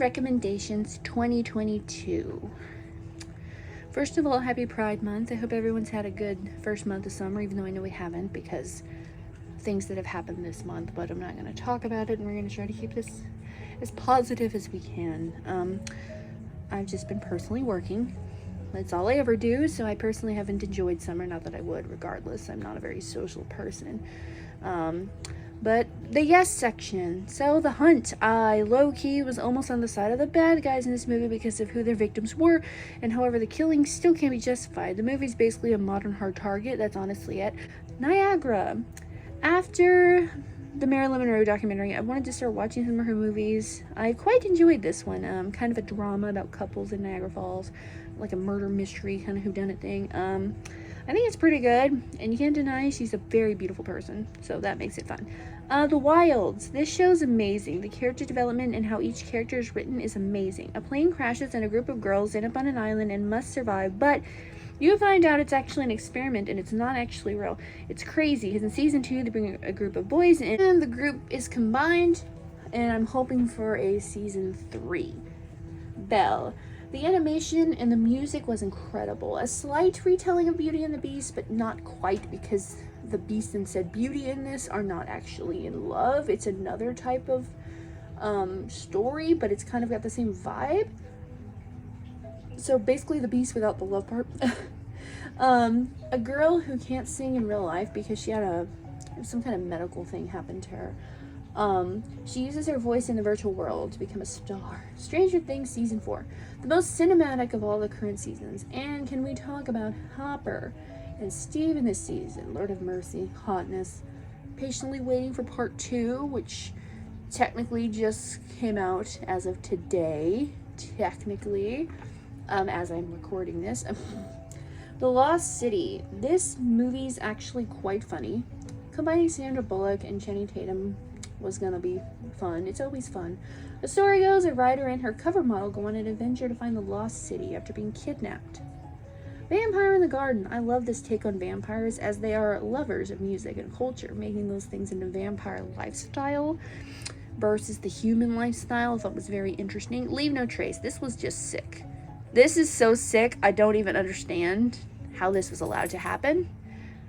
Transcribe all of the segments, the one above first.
recommendations 2022. First of all, happy Pride Month. I hope everyone's had a good first month of summer, even though I know we haven't because things that have happened this month, but I'm not going to talk about it, and we're going to try to keep this as positive as we can. I've just been personally working. That's all I ever do, so I personally haven't enjoyed summer. Not that I would, regardless. I'm not a very social person. But the yes section. So The Hunt. I low-key was almost on the side of the bad guys in this movie because of who their victims were, and however the killing still can't be justified. The movie's basically a modern Hard Target. That's honestly it. Niagara. After the Marilyn Monroe documentary, I wanted to start watching some of her movies. I quite enjoyed this one. Kind of a drama about couples in Niagara Falls, like a murder mystery kind of whodunit thing. I think it's pretty good, and you can't deny she's a very beautiful person, so that makes it fun. The Wilds. This show's amazing. The character development and how each character is written is amazing. A plane crashes and a group of girls end up on an island and must survive, but you find out it's actually an experiment and it's not actually real. It's crazy, because in season 2 they bring a group of boys in and the group is combined, and I'm hoping for a season 3. Belle. The animation and the music was incredible. A slight retelling of Beauty and the Beast, but not quite, because the Beast and said Beauty in this are not actually in love. It's another type of story, but it's kind of got the same vibe. So basically the Beast without the love part. A girl who can't sing in real life because she had some kind of medical thing happen to her. She uses her voice in the virtual world to become a star. Stranger Things season 4, the most cinematic of all the current seasons. And can we talk about Hopper and Steve in this season? Lord of mercy, hotness. Patiently waiting for part 2, which technically just came out as of today. Technically, as I'm recording this. The Lost City. This movie's actually quite funny. Combining Sandra Bullock and Channing Tatum was gonna be fun. It's always fun. The story goes, a writer and her cover model go on an adventure to find the lost city after being kidnapped. Vampire in the Garden. I love this take on vampires, as they are lovers of music and culture, making those things into vampire lifestyle versus the human lifestyle. I thought was very interesting. Leave No Trace. This was just sick. This is so sick, I don't even understand how this was allowed to happen.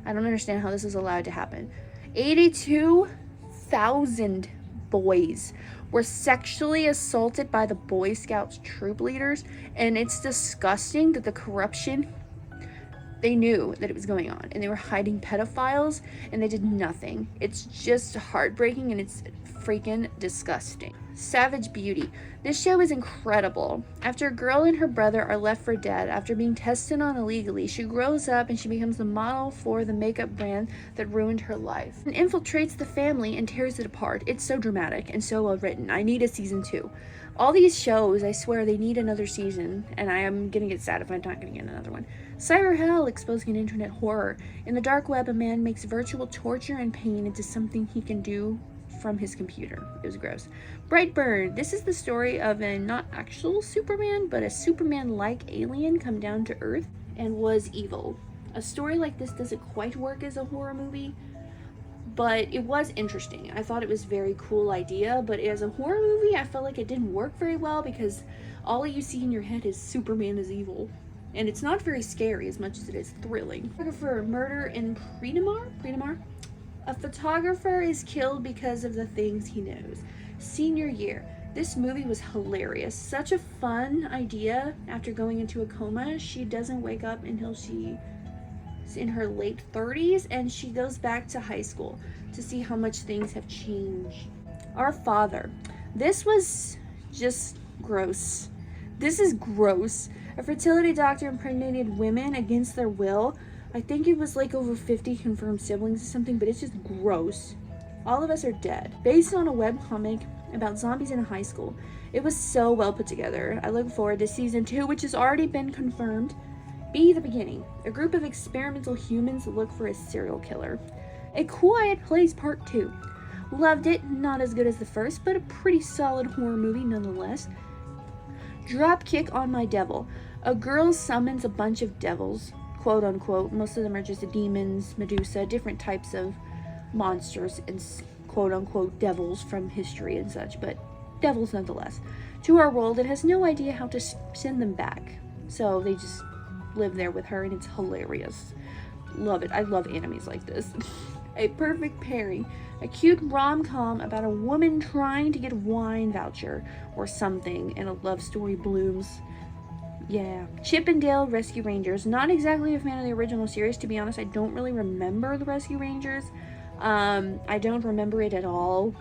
I don't understand how this was allowed to happen. 82,000 boys were sexually assaulted by the Boy Scouts troop leaders, and it's disgusting that the corruption, they knew that it was going on, and they were hiding pedophiles, and they did nothing. It's just heartbreaking, and it's freaking disgusting. Savage Beauty. This show is incredible. After a girl and her brother are left for dead after being tested on illegally, she grows up and she becomes the model for the makeup brand that ruined her life and infiltrates the family and tears it apart. It's so dramatic and so well written. I need a season 2. All these shows, I swear, they need another season, and I am gonna get sad if I'm not gonna get another one. Cyber Hell, exposing an internet horror. In the dark web, a man makes virtual torture and pain into something he can do from his computer. It was gross. Brightburn. This is the story of a not actual Superman, but a Superman-like alien come down to Earth and was evil. A story like this doesn't quite work as a horror movie, but it was interesting. I thought it was a very cool idea, but as a horror movie, I felt like it didn't work very well because all you see in your head is Superman is evil. And it's not very scary as much as it is thrilling. Photographer. Murder in Predamar? A photographer is killed because of the things he knows. Senior year. This movie was hilarious. Such a fun idea. After going into a coma, she doesn't wake up until she's in her late 30s, and she goes back to high school to see how much things have changed. Our Father. This was just gross. This is gross. A fertility doctor impregnated women against their will. I think it was like over 50 confirmed siblings or something, but it's just gross. All of Us Are Dead. Based on a webcomic about zombies in a high school. It was so well put together. I look forward to season 2, which has already been confirmed. Be the Beginning. A group of experimental humans look for a serial killer. A Quiet Place Part 2. Loved it. Not as good as the first, but a pretty solid horror movie nonetheless. Dropkick on My Devil. A girl summons a bunch of devils, quote unquote. Most of them are just demons, Medusa, different types of monsters and quote unquote devils from history and such, but devils nonetheless, to our world and has no idea how to send them back. So they just live there with her, and it's hilarious. Love it. I love animes like this. A perfect pairing. A cute rom-com about a woman trying to get a wine voucher or something, and a love story blooms. Yeah. Chip and Dale Rescue Rangers. Not exactly a fan of the original series, to be honest. I don't really remember the Rescue Rangers. I don't remember it at all.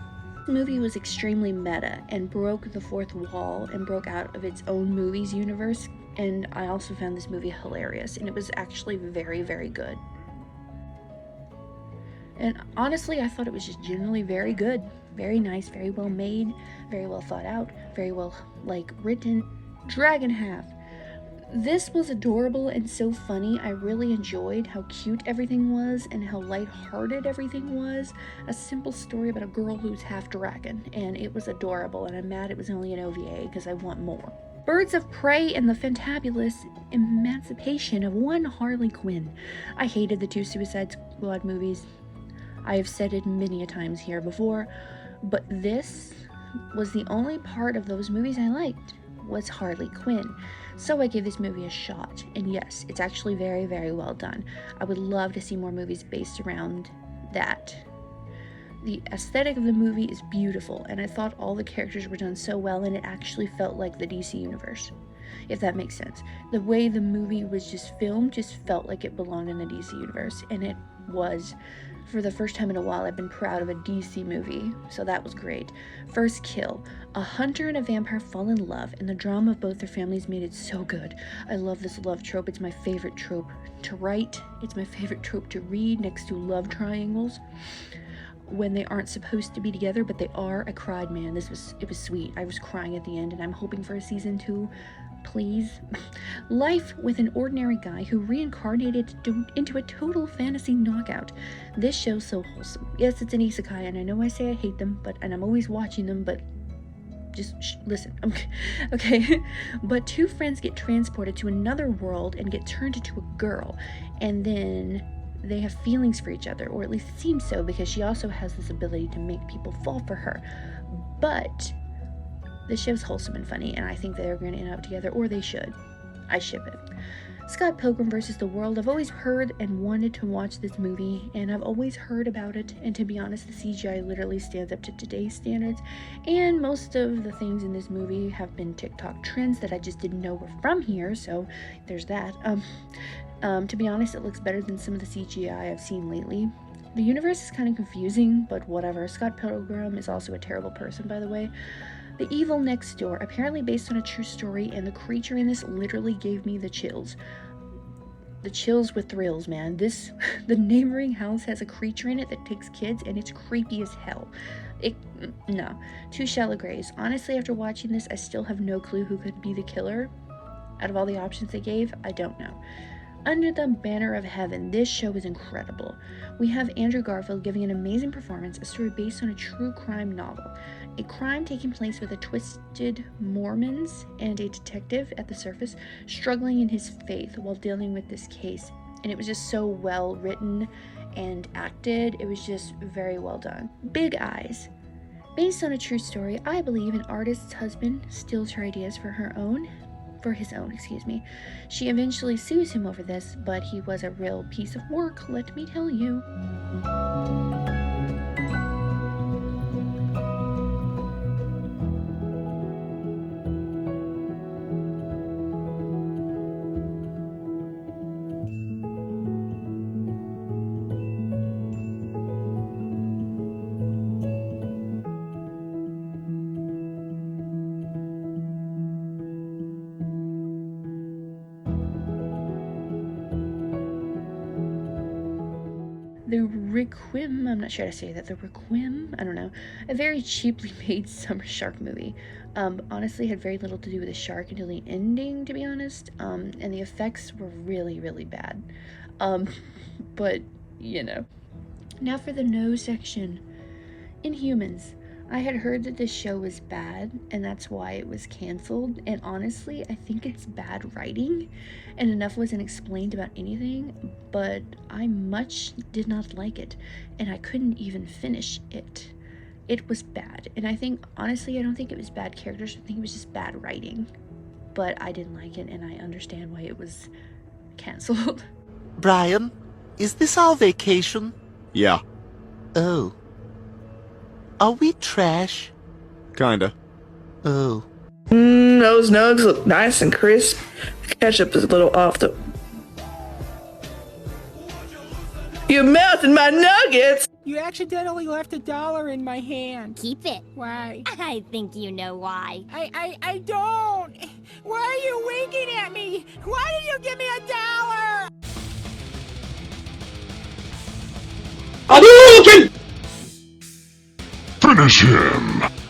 The movie was extremely meta and broke the fourth wall and broke out of its own movies universe, and I also found this movie hilarious, and it was actually very, very good. And honestly, I thought it was just generally very good, very nice, very well made, very well thought out, very well written. Dragon Half. This was adorable and so funny. I really enjoyed how cute everything was and how lighthearted everything was. A simple story about a girl who's half dragon, and it was adorable, and I'm mad it was only an OVA because I want more. Birds of Prey and the Fantabulous Emancipation of One Harley Quinn. I hated the two Suicide Squad movies. I have said it many a times here before, but this was the only part of those movies I liked, was Harley Quinn. So I gave this movie a shot, and yes, it's actually very, very well done. I would love to see more movies based around that. The aesthetic of the movie is beautiful, and I thought all the characters were done so well, and it actually felt like the DC universe, if that makes sense. The way the movie was just filmed just felt like it belonged in the DC universe, and it was. For the first time in a while, I've been proud of a DC movie, so that was great. First Kill. A hunter and a vampire fall in love, and the drama of both their families made it so good. I love this love trope. It's my favorite trope to write. It's my favorite trope to read, next to love triangles when they aren't supposed to be together, but they are. I cried, man. It was sweet. I was crying at the end, and I'm hoping for a season 2. Please. Life with an Ordinary Guy who reincarnated into a total fantasy knockout. This show's so wholesome. Yes, it's an isekai, and I know I say I hate them, and I'm always watching them, but just listen. Okay. But two friends get transported to another world and get turned into a girl, and then they have feelings for each other, or at least it seems so, because she also has this ability to make people fall for her. But this show's wholesome and funny, and I think they're going to end up together, or they should. I ship it. Scott Pilgrim vs. the World. I've always heard and wanted to watch this movie, and I've always heard about it, and to be honest, the CGI literally stands up to today's standards, and most of the things in this movie have been TikTok trends that I just didn't know were from here, so there's that. To be honest, it looks better than some of the CGI I've seen lately. The universe is kind of confusing, but whatever. Scott Pilgrim is also a terrible person, by the way. The Evil Next Door, apparently based on a true story, and the creature in this literally gave me the chills. The chills with thrills, man. The neighboring house has a creature in it that takes kids, and it's creepy as hell. No. Two Shallow Graves. Honestly, after watching this, I still have no clue who could be the killer. Out of all the options they gave, I don't know. Under the Banner of Heaven. This show is incredible. We have Andrew Garfield giving an amazing performance, a story based on a true crime novel. A crime taking place with a twisted Mormons and a detective at the surface struggling in his faith while dealing with this case. And it was just so well written and acted. It was just very well done. Big Eyes. Based on a true story, I believe an artist's husband steals her ideas for his own. She eventually sues him over this, but he was a real piece of work, let me tell you. The Requiem, I'm not sure how to say that, the Requiem, I don't know, a very cheaply made summer shark movie. Honestly had very little to do with the shark until the ending, to be honest, and the effects were really, really bad. But, you know. Now for the no section. Inhumans. I had heard that this show was bad, and that's why it was canceled, and honestly, I think it's bad writing, and enough wasn't explained about anything, but I much did not like it, and I couldn't even finish it. it was bad. And I think, honestly, I don't think it was bad characters. I think it was just bad writing. But I didn't like it, and I understand why it was canceled. Brian, is this our vacation? Yeah, Oh. Are we trash? kinda. Oh. Those nugs look nice and crisp. The ketchup is a little off the. You melted my nuggets! You accidentally left $1 in my hand. Keep it. Why? I think you know why. I don't. Why are you winking at me? Why did you give me $1? Finish him!